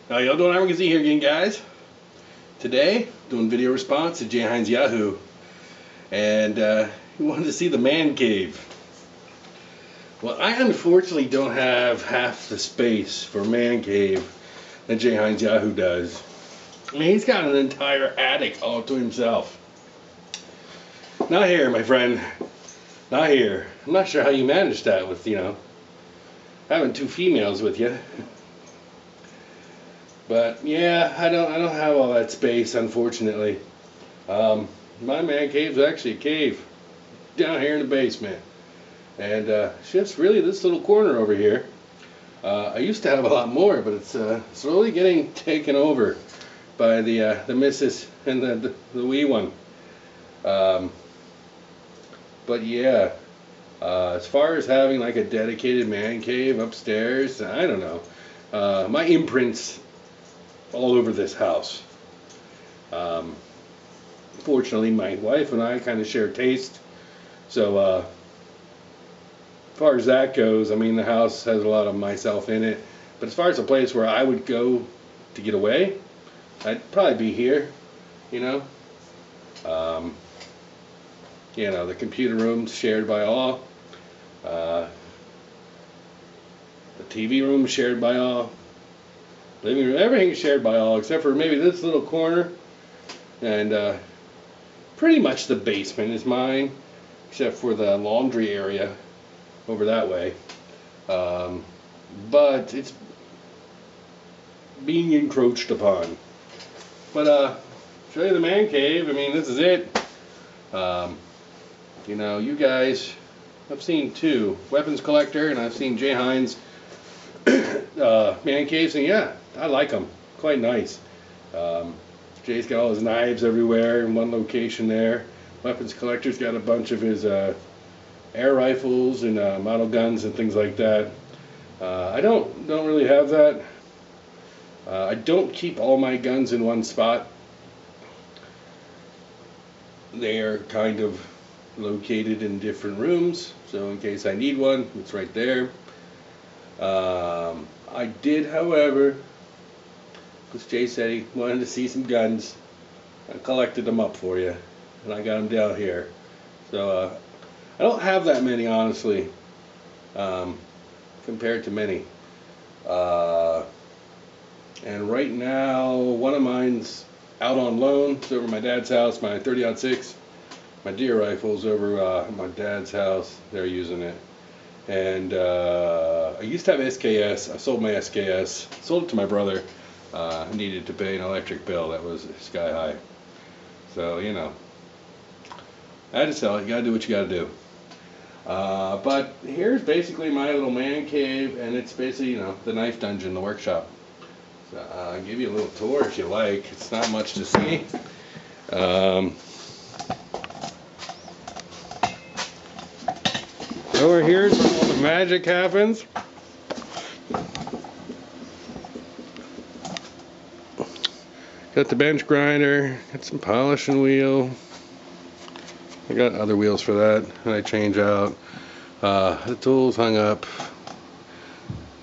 How y'all doing? I'm here again, guys. Today, doing video response to JhynesYahoo, and he wanted to see the man cave. Well, I unfortunately don't have half the space for man cave that JhynesYahoo does. I mean, he's got an entire attic all to himself. Not here, my friend. Not here. I'm not sure how you managed that with, having two females with you. But yeah, I don't have all that space, unfortunately. My man cave's actually a cave down here in the basement, and it's just really this little corner over here. I used to have a lot more, but it's slowly getting taken over by the missus and the wee one. But yeah, as far as having like a dedicated man cave upstairs, I don't know. My imprints all over this house. Fortunately, my wife and I kind of share taste, so as far as that goes, I mean, the house has a lot of myself in it, but as far as a place where I would go to get away, I'd probably be here, the computer room's shared by all, the TV room's shared by all, living room, everything's shared by all except for maybe this little corner, and pretty much the basement is mine, except for the laundry area over that way. But it's being encroached upon. But show you the man cave. I mean, this is it. You guys, I've seen two, Weapons Collector, and I've seen Jay Hines man caves, and yeah, I like them. Quite nice. Jay's got all his knives everywhere in one location there. Weapons Collector's got a bunch of his air rifles and model guns and things like that. I don't really have that. I don't keep all my guns in one spot. They are kind of located in different rooms, so in case I need one, it's right there. I did, however, because Jay said he wanted to see some guns, I collected them up for you, and I got them down here. So I don't have that many, honestly, compared to many. And right now, one of mine's out on loan. It's over my dad's house, my 30-06. My deer rifle's over my dad's house. They're using it. And I used to have SKS. I sold my SKS. Sold it to my brother. I needed to pay an electric bill that was sky high. So, I had to sell it. You gotta do what you gotta do. But here's basically my little man cave, and it's basically, the knife dungeon, the workshop. So I'll give you a little tour if you like. It's not much to see. Over here's where all the magic happens. Got the bench grinder, got some polishing wheel. I got other wheels for that I change out. The tools hung up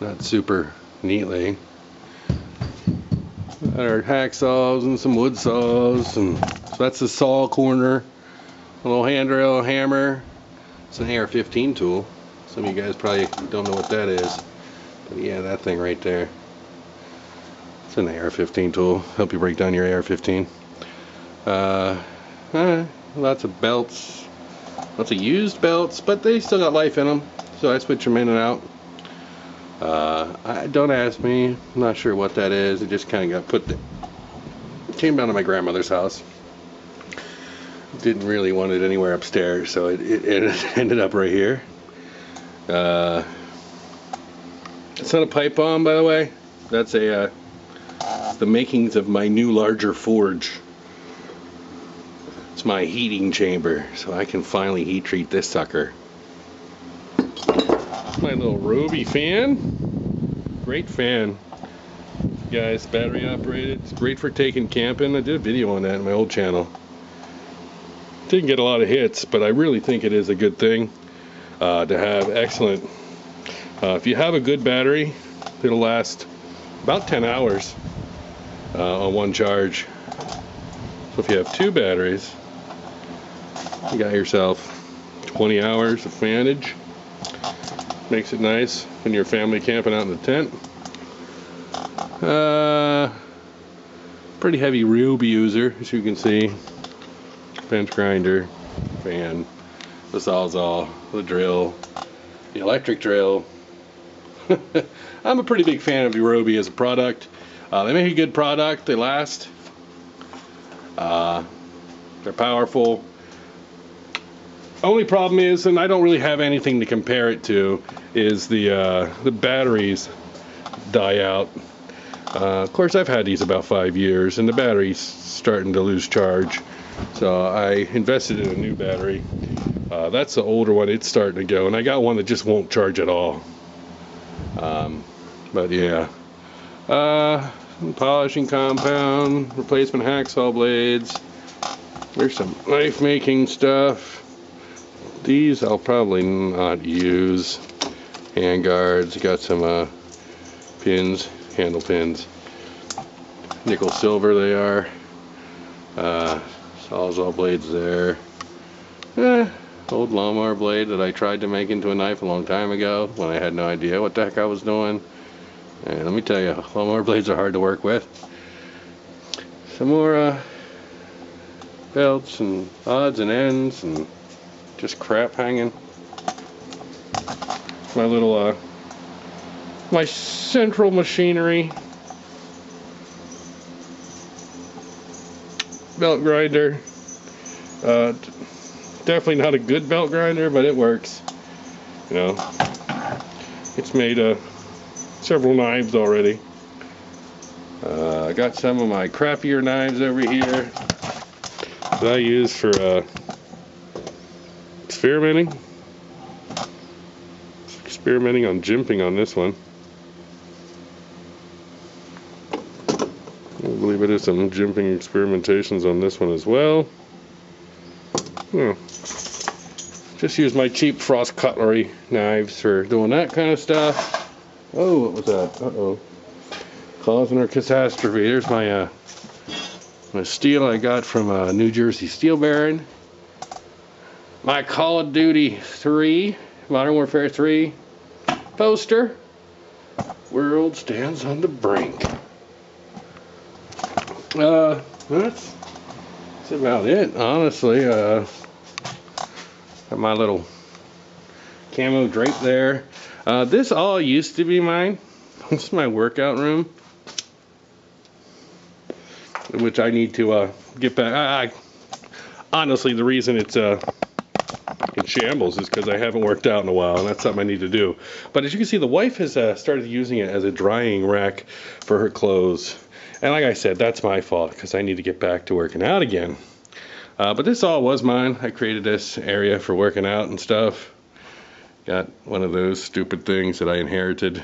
not super neatly. Got our hacksaws and some wood saws, and so that's the saw corner. A little handrail hammer. It's an AR-15 tool. Some of you guys probably don't know what that is, but yeah, that thing right there. It's an AR-15 tool. Help you break down your AR-15. Lots of belts, lots of used belts, but they still got life in them, so I switch them in and out. Don't ask me. I'm not sure what that is. It just kind of got put there. It came down to my grandmother's house. Didn't really want it anywhere upstairs, so it ended up right here. It's not a pipe bomb, by the way. That's the makings of my new larger forge. It's my heating chamber, so I can finally heat treat this sucker. My little Roby fan. Great fan. Guys, battery operated. It's great for taking camping. I did a video on that on my old channel. Didn't get a lot of hits, but I really think it is a good thing to have. Excellent. If you have a good battery, it'll last about 10 hours on one charge. So if you have two batteries, you got yourself 20 hours of fanage. Makes it nice when you're family camping out in the tent. Pretty heavy Rube user, as you can see. Bench grinder, fan, the Sawzall, the drill, the electric drill. I'm a pretty big fan of Ryobi as a product. They make a good product. They last. They're powerful. Only problem is, and I don't really have anything to compare it to, is the batteries die out. Of course, I've had these about 5 years, and the battery's starting to lose charge. So I invested in a new battery. That's the older one. It's starting to go, and I got one that just won't charge at all. But yeah, polishing compound, replacement hacksaw blades. There's some knife making stuff. These I'll probably not use. Hand guards. Got some pins, handle pins. Nickel silver they are. Sawzall blades there. Old lawnmower blade that I tried to make into a knife a long time ago when I had no idea what the heck I was doing. And let me tell you, lawnmower blades are hard to work with. Some more belts and odds and ends and just crap hanging. My little my central machinery. Belt grinder. Definitely not a good belt grinder, but it works. You know, it's made several knives already. I got some of my crappier knives over here that I use for experimenting on jimping on this one. I believe it is some jimping experimentations on this one as well. Just use my cheap frost cutlery knives for doing that kind of stuff. Oh, what was that? Uh-oh. Causing a catastrophe. There's my my steel I got from New Jersey Steel Baron. My Call of Duty 3, Modern Warfare 3 poster. World stands on the brink. That's about it, honestly. Got my little camo drape there. This all used to be mine. This is my workout room, which I need to get back. Honestly, the reason it's in shambles is because I haven't worked out in a while, and that's something I need to do. But as you can see, the wife has started using it as a drying rack for her clothes. And like I said, that's my fault because I need to get back to working out again. But this all was mine. I created this area for working out and stuff. Got one of those stupid things that I inherited.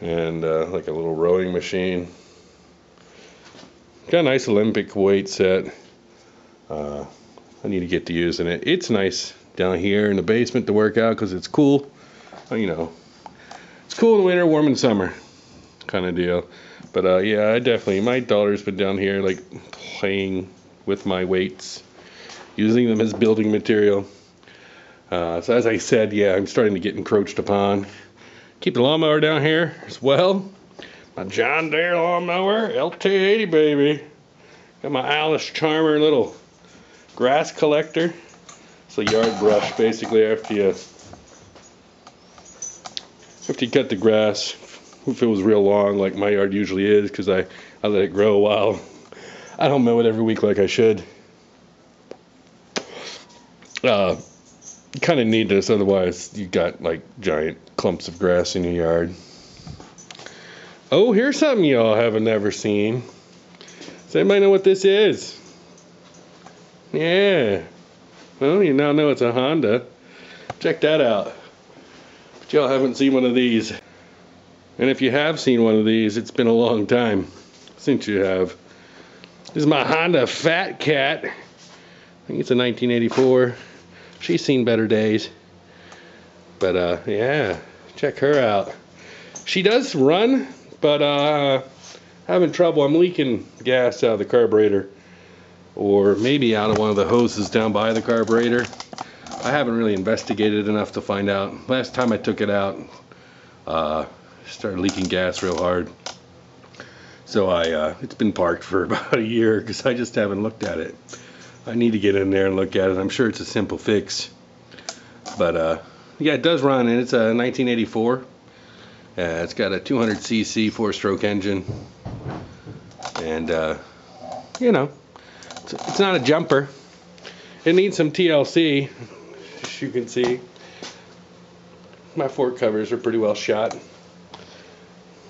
And like a little rowing machine. Got a nice Olympic weight set. I need to get to using it. It's nice down here in the basement to work out because it's cool. You know, it's cool in the winter, warm in summer kind of deal. But yeah, I definitely, my daughter's been down here like playing with my weights, using them as building material. So as I said, yeah, I'm starting to get encroached upon. Keep the lawnmower down here as well. My John Deere lawnmower, LT80 baby. Got my Alice Charmer little grass collector. It's a yard brush basically after you cut the grass. If it was real long like my yard usually is, because I let it grow a while. I don't mow it every week like I should. You kind of need this, otherwise you got like giant clumps of grass in your yard. Oh, here's something y'all haven't ever seen. Does anybody know what this is? Yeah. Well, you now know it's a Honda. Check that out. But y'all haven't seen one of these. And if you have seen one of these, it's been a long time since you have. This is my Honda Fat Cat. I think it's a 1984. She's seen better days. But yeah, check her out. She does run but having trouble. I'm leaking gas out of the carburetor, or maybe out of one of the hoses down by the carburetor. I haven't really investigated enough to find out. Last time I took it out, started leaking gas real hard. So it's been parked for about a year because I just haven't looked at it. I need to get in there and look at it. I'm sure it's a simple fix. But yeah, it does run, and it's a 1984. It's got a 200cc 4-stroke engine. And, you know, it's not a jumper. It needs some TLC, as you can see. My fork covers are pretty well shot.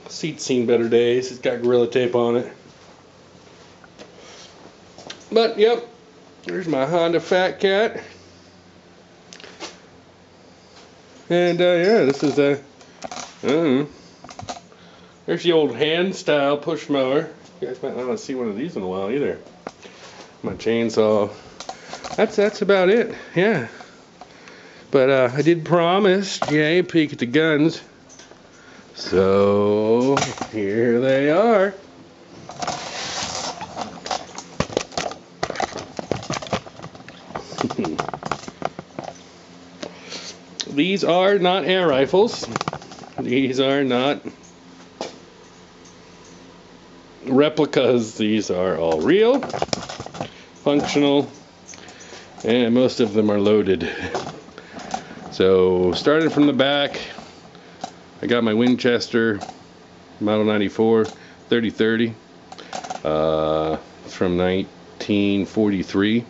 Seat's seen better days. It's got Gorilla Tape on it. But, yep, there's my Honda Fat Cat. And, yeah, this is a, there's the old hand-style push mower. You guys might not want to see one of these in a while either. My chainsaw. That's about it, yeah. But I did promise, a peek at the guns. So here they are. These are not air rifles. These are not replicas. These are all real, functional, and most of them are loaded. So starting from the back, I got my Winchester Model 94 30-30. It's from 1943.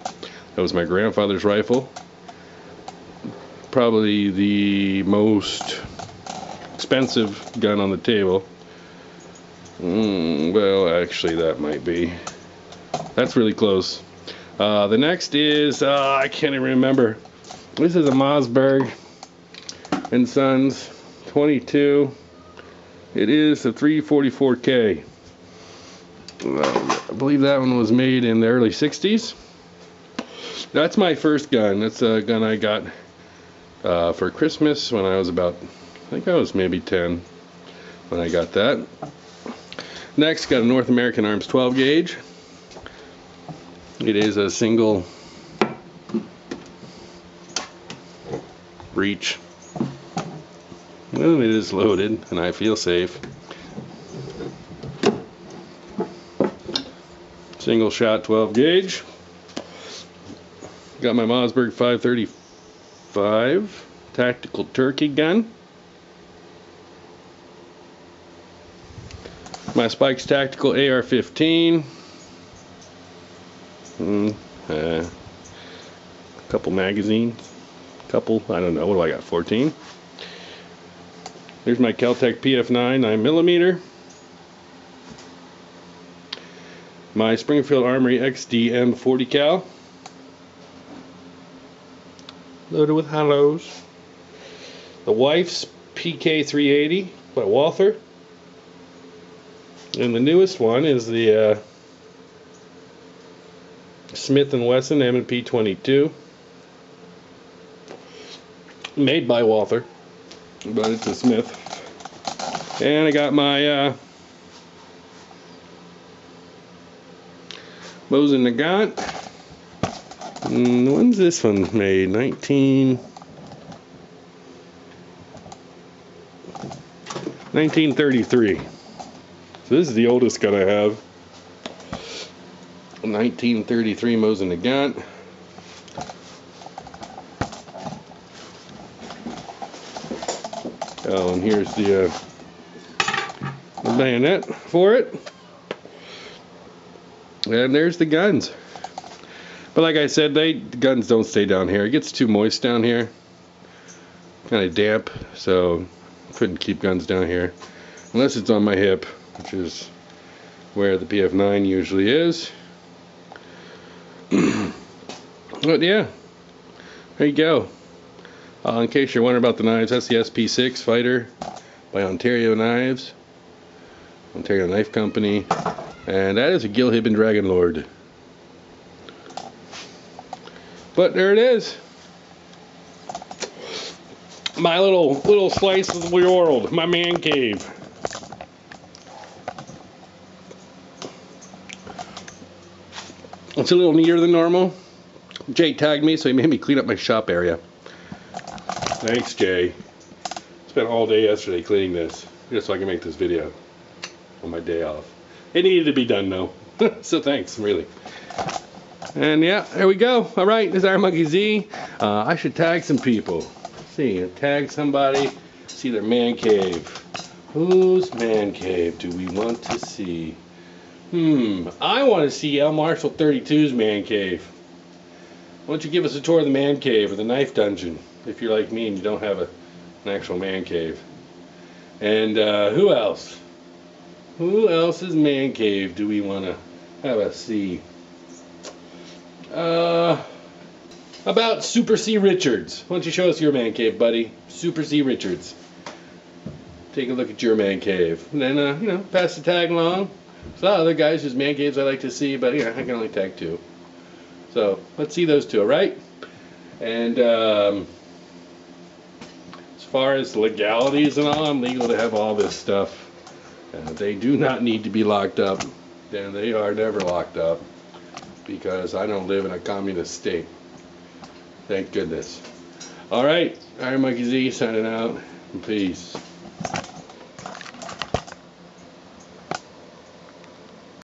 That was my grandfather's rifle. Probably the most expensive gun on the table. Well, actually, that might be. That's really close. The next is, I can't even remember. This is a Mossberg & Sons 22. It is a 344K. I believe that one was made in the early 60s. That's my first gun. That's a gun I got for Christmas when I was about, I think I was maybe 10 when I got that. Next, got a North American Arms 12 gauge. It is a single breech. Well, it is loaded, and I feel safe. Single shot 12 gauge. Got my Mossberg 535 tactical turkey gun. My Spikes Tactical AR-15. A couple magazines. Couple, I don't know, what do I got, 14? Here's my Kel-Tec PF9 9mm. My Springfield Armory XDM 40 cal. Loaded with hollows. The Wife's PK380 by Walther. And the newest one is the Smith&Wesson M&P 22. Made by Walther, but it's a Smith. And I got my Mosin Nagant. When's this one made? 1933. So this is the oldest gun I have. 1933 Mosin Nagant. Oh, and here's the bayonet for it. And there's the guns. But like I said, the guns don't stay down here. It gets too moist down here. Kind of damp, so couldn't keep guns down here. Unless it's on my hip, which is where the PF9 usually is. But yeah, there you go. In case you're wondering about the knives, that's the SP6 Fighter by Ontario Knives. Ontario Knife Company. And that is a Gilhibben Dragon Lord. But there it is. My little slice of the world, my man cave. It's a little neater than normal. Jay tagged me, so he made me clean up my shop area. Thanks, Jay. Spent all day yesterday cleaning this, just so I can make this video on my day off. It needed to be done, though. So thanks, really. And yeah, there we go. All right, this is Iron Monkey Z. I should tag some people. See, tag somebody. See their man cave. Whose man cave do we want to see? I want to see L Marshall 32's man cave. Why don't you give us a tour of the man cave or the knife dungeon if you're like me and you don't have an actual man cave? And who else? Who else's man cave do we want to have a see? About Super C Richards. Why don't you show us your man cave, buddy? Super C Richards. Take a look at your man cave. And then, you know, pass the tag along. There's a lot of other guys whose man caves I like to see, but, you know, I can only tag 2. So, let's see those 2, alright? And, as far as legalities and all, I'm legal to have all this stuff. They do not need to be locked up. And they are never locked up. Because I don't live in a communist state. Thank goodness. Alright, Iron Monkey Z signing out. Peace.